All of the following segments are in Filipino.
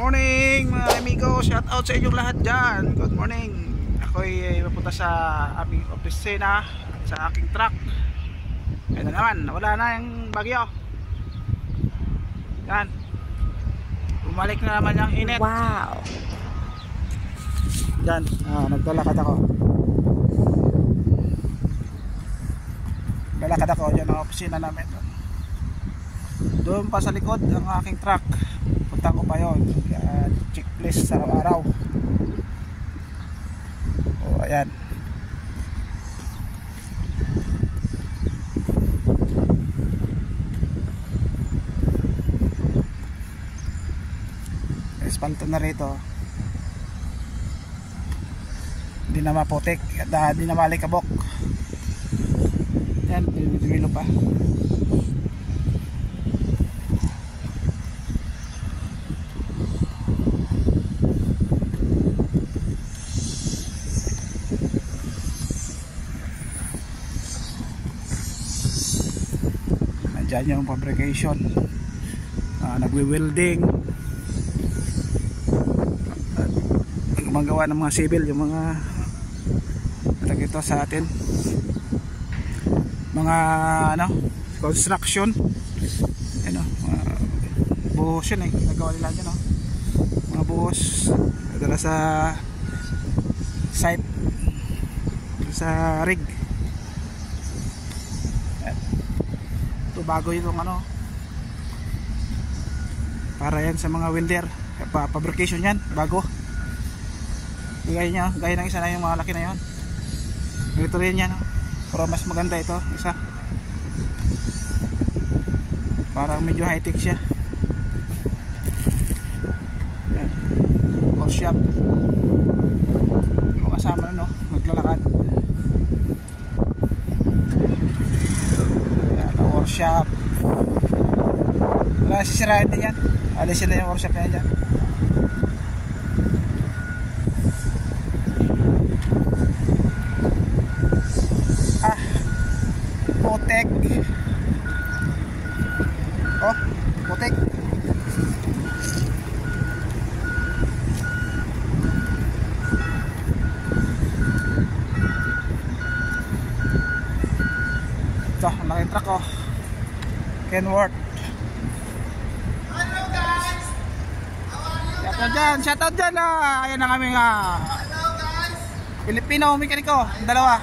morning mga amigo, shout out sa inyong lahat dyan. Good morning. Ako'y mapunta sa aming opisina sa aking truck. Ito naman, wala na yung bagyo. Yan, bumalik na naman yung init. Wow. Yan, naglalakad ako. Naglalakad ako dyan ang opisina namin. Doon pa sa likod ang aking truck. Punta ko pa yun. Checklist sa araw-araw. O ayan. Espalto na rito. Hindi na maputik at hindi na malikabok. Yan, dumilo pa. Diyan yung fabrication, nagwi-welding, gumagawa ng mga civil, yung mga ito sa atin, mga construction, buhos yun nagawa nila dyan, mga buhos nagdala sa site, sa rig. Bago itong para yan sa mga welder, fabrication yan, bago. Gaya nyo, gaya ng isa na yung mga laki na yan. Ito rin yan, pero mas maganda ito, isa. Parang medyo high tech siya. Yan, workshop. Yung kasama na maglalakad. Workshop. Wala sisirain din yan. Alisin na yung workshop na yan dyan. Putek. Oh, putek. Ito, ang laking truck Kenworth. Hello guys! How are you? Shout out dyan, ayan na kami hello guys! Pilipino mekaniko, dalawa.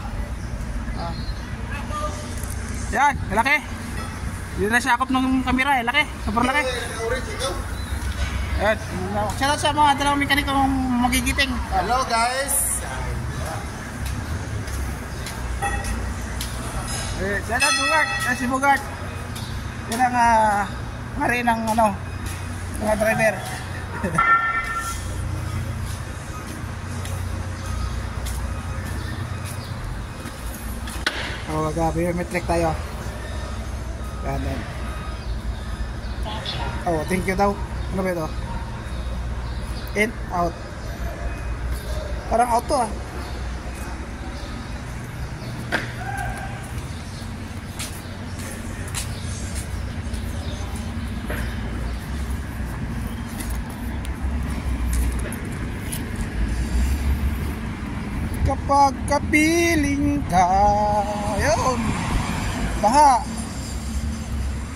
Yan, laki. Hindi na sakop ng kamera laki, super laki. Ayan, shout out sa mga dalawang mekaniko magigiting. Hello guys! Shout out Bugart, si Bugart. Yan ang hari ng mga driver. Mag-biometric tayo. Ganun. Oh, thank you daw. Ano ba ito? In, out. Parang auto Kapag kapiling ka, yun, baha,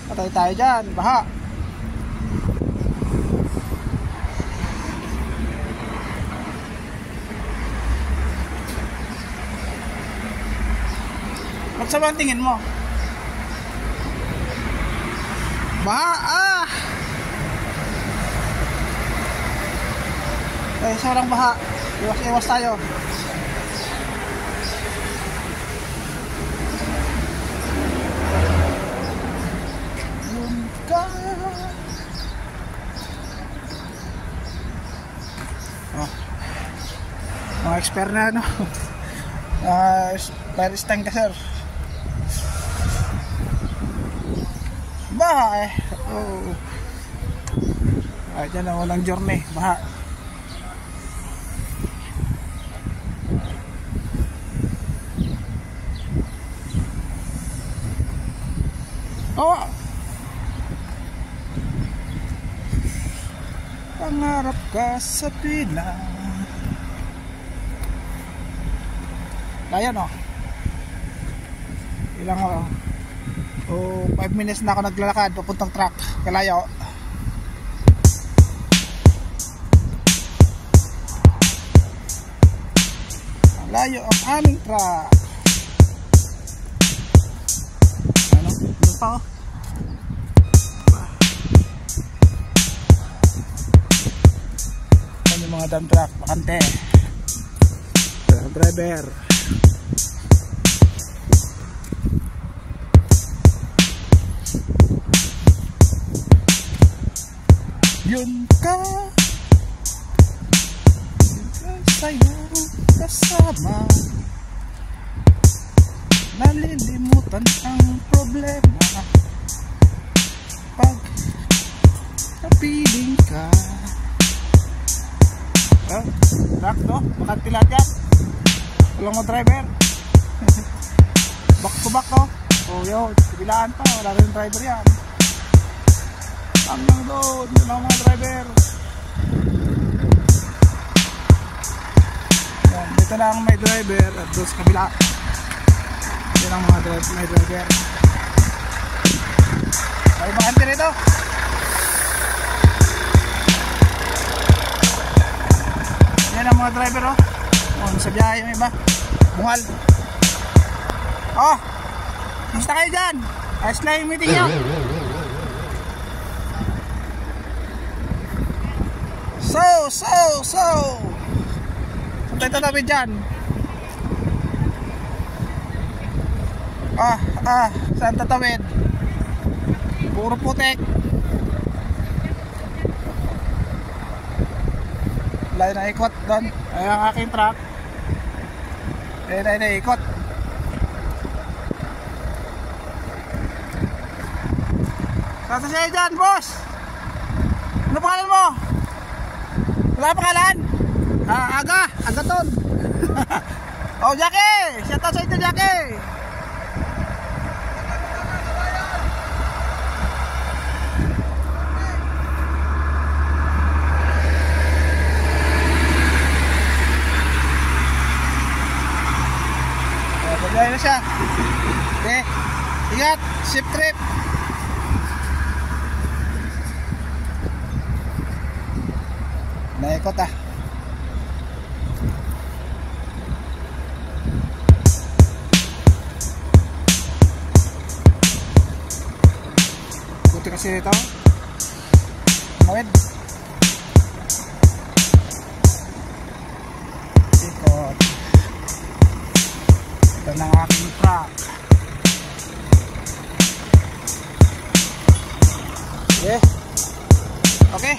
patay tayo dyan, baha. Magsama ang tingin mo, baha, sobrang baha, iwas tayo. Mga expert na fire extinguisher. Baha ay dyan na walang journey, baha. pangarap ka sa pila. Kaya no? Ilang ako? 5 minutes na ako naglalakad papuntang truck. Kalayo. Layo ang aming truck. Ano? Doon pa oh. Ano yung mga dump truck? Bakante. Driver. Yun ka sa'yo kasama, nalilimutan ang problema pag napiling ka. Truck no? Bakante lahat yan. Walang mo driver. Back to back oh. Oh yun, kabilaan pa, wala rin driver yan. Hanggang doon, yun ang mga driver. Yan, dito lang may driver at doon sa kabila. Yun ang mga may driver. May bakante rito. Yan ang mga driver oh. Oh, nasa biyahe yung iba. Bungal. Oh, gusto kayo dyan? Ayos lang yung meeting nyo. So saan tayo tatawid dyan? Saan tatawid? Puro putek. Layo na ikot doon. Ayan ang aking truck. Ayan na ikot. Saan siya dyan, boss? Ano pangalan mo? Wala pangalan? Agaton. Oh, Jackie! Shout out sa ito, Jackie! Paglayo na siya. Okay. Ingat! Safe trip! Naikot ah. Buti kasi ito mawid. Ikot. Ito na ang aking truck. Okay. Okay.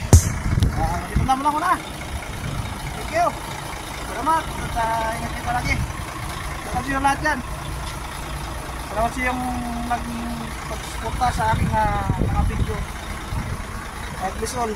Ito naman ako na. Thank you. Salamat. At ingat kayo palagi. Salamat sa lahat dyan. Salamat sa yung nagpagsuporta sa aking mga video. God bless all.